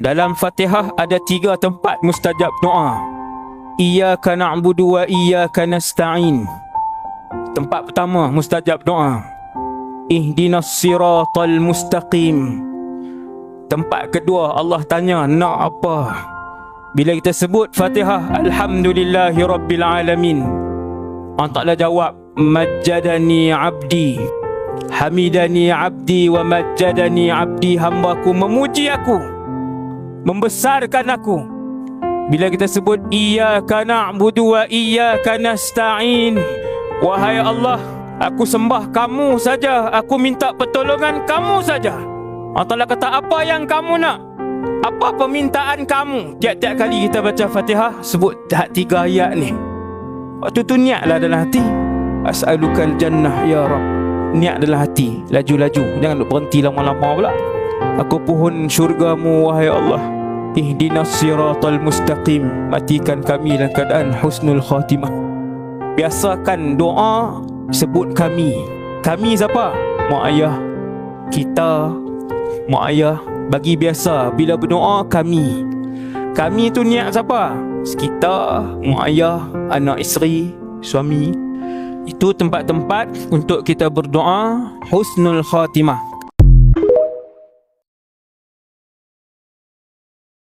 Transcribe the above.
Dalam Fatihah ada 3 tempat mustajab doa. Iyyaka na'budu wa iyyaka nasta'in. Tempat pertama mustajab doa, ihdinas siratal mustaqim. Tempat kedua Allah tanya nak apa. Bila kita sebut Fatihah alhamdulillahi rabbil alamin, Allah Ta'ala jawab majjadani abdi, hamidani abdi wa majjadani abdi. Hambaku memuji aku, membesarkan aku. Bila kita sebut iyyaka na'budu wa iyyaka nasta'in, wahai Allah, aku sembah kamu saja, aku minta pertolongan kamu saja. Allah Ta'ala kata, apa yang kamu nak? Apa permintaan kamu? Tiap-tiap kali kita baca Fatihah, sebut 3 ayat ni. Waktu tu niatlah dalam hati, as'alukal jannah ya Rabb. Niat dalam hati, laju-laju, jangan duk berhenti lama-lama pula. Aku pohon syurgamu wahai Allah, ihdinas siratal mustaqim. Matikan kami dalam keadaan husnul khatimah. Biasakan doa sebut kami. Kami siapa? Mak ayah kita, mak ayah. Bagi biasa bila berdoa kami. Kami tu niat siapa? Kita, mak ayah, anak isteri, suami. Itu tempat-tempat untuk kita berdoa husnul khatimah.